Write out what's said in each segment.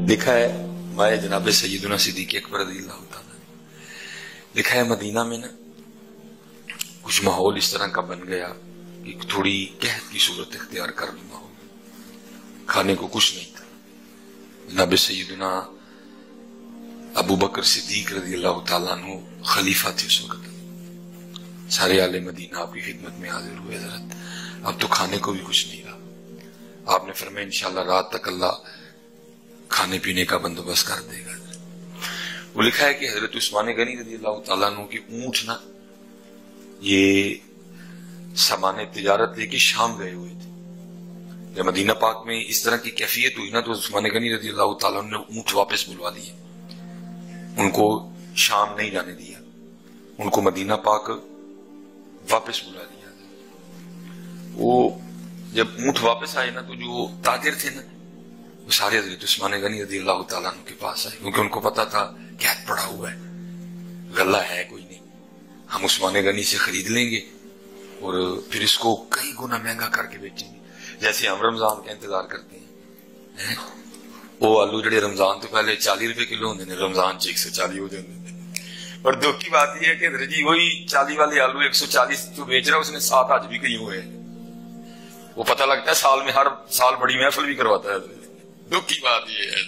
लिखा है माए जनाब सैयदना सिद्दीक़ अकबर रज़ियल्लाहु ताला, लिखा है मदीना में ना कुछ माहौल इस तरह का बन गया कि थोड़ी कहत की सूरत इख्तियार कर ली माहौल, खाने को कुछ नहीं था। जनाब सैयदना अबू बकर सिद्दीक़ रज़ियल्लाहु ताला अन्हु खलीफा थे उस वक्त, सारे आले मदीना आपकी खिदमत में हाजिर हुए। हज़रत अब तो खाने को भी कुछ नहीं रहा। आपने फरमाया इंशाअल्लाह रात तक अल्लाह खाने पीने का बंदोबस्त कर देगा। वो लिखा है कि हजरत उस्मान गनी रज़ियल्लाहु ताला अन्हु की ऊंट ना ये सामान्य तिजारत लेके शाम गए हुए थे। जब मदीना पाक में इस तरह की कैफियत हुई ना तो उस्मान गनी रज़ियल्लाहु ताला अन्हु ने ऊंट वापस बुलवा लिए, उनको शाम नहीं जाने दिया, उनको मदीना पाक वापस बुला लिया। वो जब ऊंट वापस आए ना तो जो ताजिर थे ना वो सारे हज़रत उस्मान गनी रज़ियल्लाहु ताला अन्हु के पास आए, क्योंकि उनको पता था कैद पड़ा हुआ है, गल्ला है कोई नहीं, हम उस्मान गनी से खरीद लेंगे और फिर इसको कई गुना महंगा करके बेचेंगे। जैसे हम रमजान का इंतजार करते हैं, वो आलू जड़े रमजान तो पहले 40 रुपए किलो होंगे, रमजान च 140 हो जाते। और दुख की बात यह है कि जी वही 40 वाले आलू 140 जो बेच रहा है उसने 7 आज भी कहीं हुए। वो पता लगता है साल में हर साल बड़ी महफिल भी करवाता है। दुख की बात यह है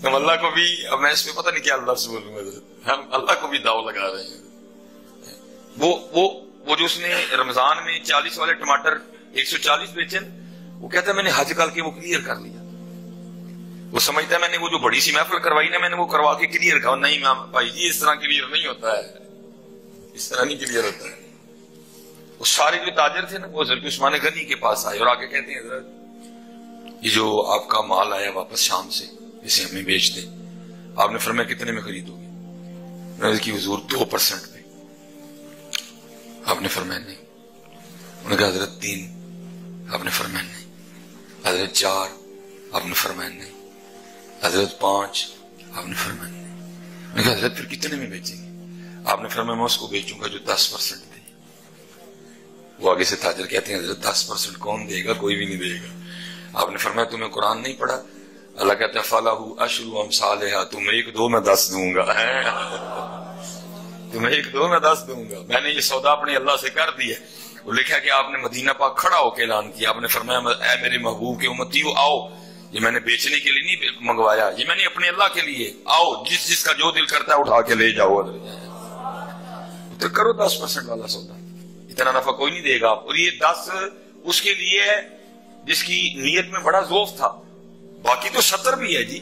हम अल्लाह को भी, अब मैं इसमें पता नहीं क्या अल्लाह से बोलूंगा, हम अल्लाह को भी दाव लगा रहे हैं। वो जो उसने रमजान में 40 वाले टमाटर 140 बेचे, वो कहता है मैंने हज कल के वो क्लियर कर लिया। वो समझता है मैंने वो जो बड़ी सी महफिल करवाई ना मैंने वो करवा के क्लियर कर। नहीं भाई जी इस तरह क्लियर नहीं होता है, इस तरह नहीं क्लियर होता है। वो सारे जो ताजिर थे ना वो हज़रत उस्मान गनी के पास आए और आके कहते हैं हज़रत ये जो आपका माल आया वापस शाम से इसे हमें बेच दे। आपने फरमाया कितने में खरीदोगे? मैंने की हुजूर 2% पे। आपने फरमाया नहीं। उन्होंने कहा हज़रत 3, आपने फरमाया नहीं। हज़रत 4, आपने फरमाया नहीं। हज़रत 5, आपने फरमाया नहीं। मैंने कहा हज़रत फिर कितने में बेचेंगे? आपने फरमाया मैं उसको बेचूंगा जो 10% दे। वो आगे से ताजिर कहते हैं हज़रत 10% कौन देगा? कोई भी नहीं देगा। आपने फरमाया तुम्हें कुरान नहीं पढ़ा? अल्लाह कहता है फलाहु अशरु अमसालिहा, तुम 1 2 मैं 10 दूंगा, तुम्हें 1 2 मैं 10 दूंगा। मैंने ये सौदा अपने अल्लाह से कर दिया। वो लिखा कि आपने मदीना पाक खड़ा होकर ऐलान किया, आपने फरमाया ऐ मेरे महबूब के उम्मतियों आओ, ये मैंने बेचने के लिए नहीं मंगवाया, ये मैंने अपने अल्लाह के लिए, आओ जिस जिसका जो दिल करता है उठा के ले जाओ। तो करो 10% वाला सौदा, इतना नफा कोई नहीं देगा। और ये 10 उसके लिए है जिसकी नीयत में बड़ा ज़ौफ था। बाकी तो 70 भी है जी,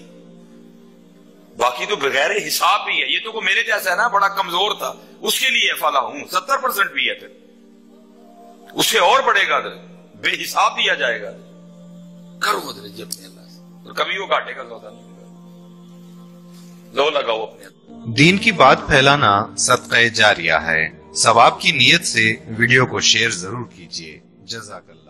बाकी तो बगैर हिसाब भी है। ये तो को मेरे जैसा है ना बड़ा कमजोर था, उसके लिए फला हूं 70% भी है, फिर उससे और बढ़ेगा, बेहिसाब दिया जाएगा। करो मदद जी अपने अल्लाह से, और कभी वो घाटे का सौदा नहीं होगा। लो लगाओ अपने। दीन की बात फैलाना सदका जारिया है। सवाब की नीयत से वीडियो को शेयर जरूर कीजिए। जज़ाकल्लाह।